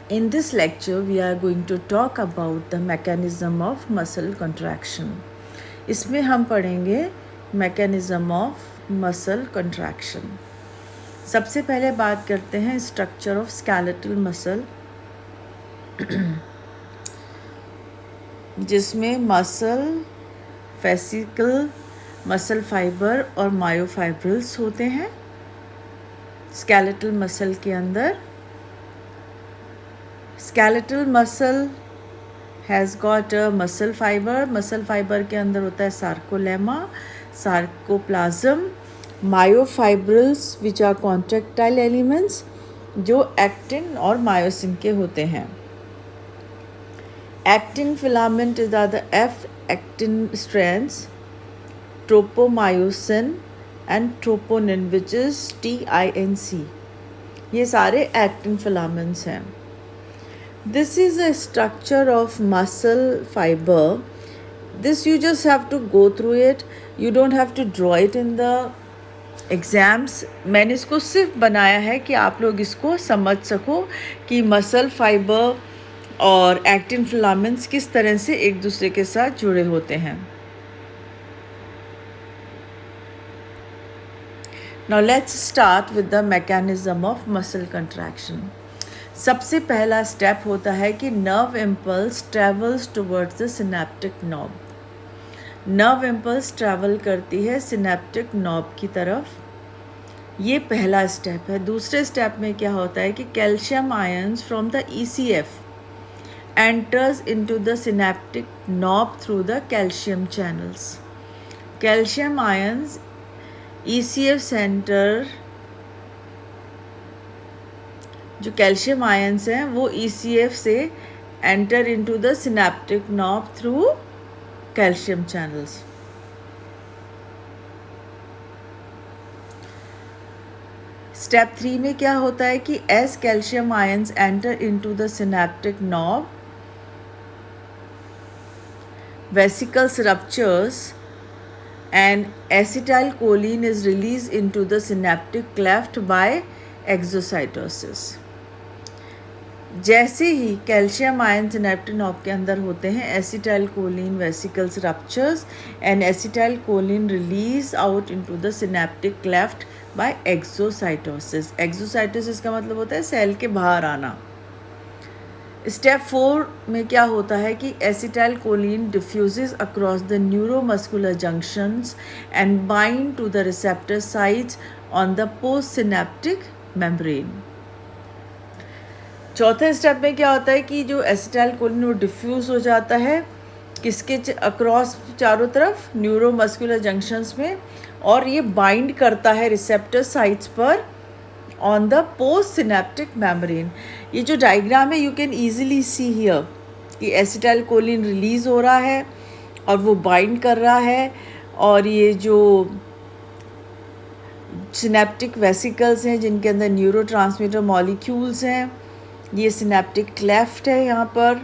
In this lecture, we are going to talk about the mechanism of muscle contraction. इसमें हम पढ़ेंगे mechanism of muscle contraction. सबसे पहले बात करते हैं structure of skeletal muscle, जिसमें मसल, फेसिकल, मसल फाइबर और मायोफाइब्रिल्स होते हैं. स्केलेटल मसल के अंदर skeletal muscle has got a muscle fibre के अंदर होता है sarcolemma, sarcoplasm, myofibrils which are contractile elements जो एक्टिन और मायोसिन के होते हैं. Actin filament is the F actin strands, tropomyosin and troponin which is TINC. ये सारे actin filaments हैं. This is a structure of muscle fiber. This you just have to go through it. You don't have to draw it in the exams. मैंने इसको सिर्फ बनाया है कि आप लोग इसको समझ सको कि मसल फाइबर और एक्टिन फिलामेंट्स किस तरह से एक दूसरे के साथ जुड़े होते हैं. Now let's start with the mechanism of muscle contraction. सबसे पहला स्टेप होता है कि nerve impulse travels towards the synaptic knob. Nerve impulse travel करती है सिनेप्टिक नॉब की तरफ. ये पहला स्टेप है. दूसरे स्टेप में क्या होता है कि calcium ions from the ECF enters into the synaptic knob through the calcium channels. Calcium ions ECF center, जो कैल्शियम आयंस हैं वो ECF से enter into the synaptic knob through calcium channels. Step 3 में क्या होता है कि as calcium ions enter into the synaptic knob, vesicles ruptures and acetylcholine is released into the synaptic cleft by exocytosis. जैसे ही कैल्शियम आयन सिनेप्टिक नॉब के अंदर होते हैं, acetylcholine vesicles ruptures and acetylcholine release out into the synaptic cleft by exocytosis. Exocytosis का मतलब होता है सेल के बाहर आना. स्टेप 4 में क्या होता है कि acetylcholine diffuses across the neuromuscular junctions and bind to the receptor sites on the post synaptic membrane. चौथे स्टेप में क्या होता है कि जो एसिटाइलकोलिन वो डिफ्यूज़ हो जाता है किसके अक्रॉस, चारों तरफ न्यूरोमस्कुलर जंक्शंस में, और ये बाइंड करता है रिसेप्टर साइट्स पर on the post synaptic membrane. ये जो डायग्राम है you can easily see here कि एसिटाइलकोलिन रिलीज़ हो रहा है और वो बाइंड कर रहा है, और ये जो सिनेप्टिक वेसिकल्स हैं जिनके अंदर न्यूरोट्रांसमीटर मॉलिक्यूल्स हैं, ये सिनेप्टिक क्लेफ्ट है यहाँ पर.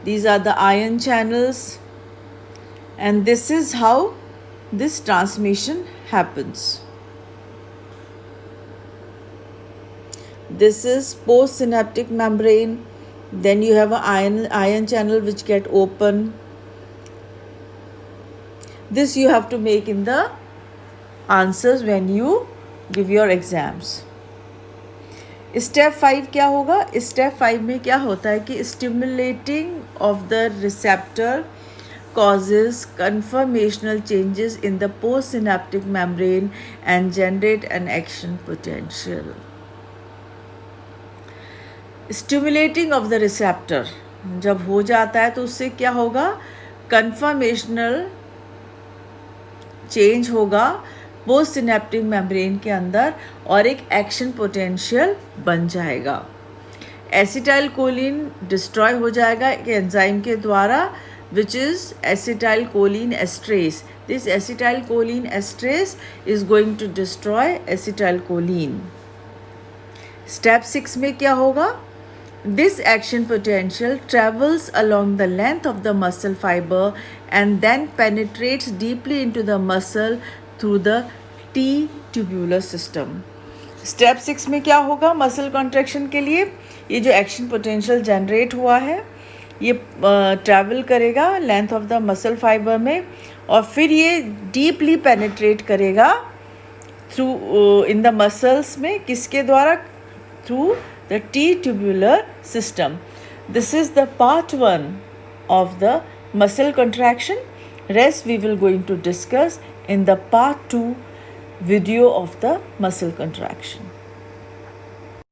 These are the ion channels and this is how this transmission happens. This is postsynaptic membrane. Then you have an ion channel which get open. This you have to make in the answers when you give your exams. Step 5 क्या होगा? Step 5 में क्या होता है कि stimulating of the receptor causes conformational changes in the postsynaptic membrane and generate an action potential. Stimulating of the receptor जब हो जाता है तो उससे क्या होगा? conformational change होगा पोस्ट सिनेप्टिक मेम्ब्रेन के अंदर और एक एक्शन पोटेंशियल बन जाएगा. एसिटाइलकोलिन डिस्ट्रॉय हो जाएगा एक एंजाइम के द्वारा which is acetylcholine esterase. This acetylcholine esterase is going to destroy acetylcholine. Step 6 में क्या होगा? This action potential travels along the length of the muscle fiber and then penetrates deeply into the muscle through the T tubular system. Step 6 में क्या होगा muscle contraction के लिए? ये जो एक्शन पोटेंशियल जनरेट हुआ है ये ट्रैवल करेगा length of the muscle fibre में और फिर ये डीपली पेनिट्रेट करेगा थ्रू इन द मसल्स में, किसके द्वारा? Through the T tubular system. This is the part 1 of the muscle contraction. Rest we will going to discuss in the part 2 video of the muscle contraction.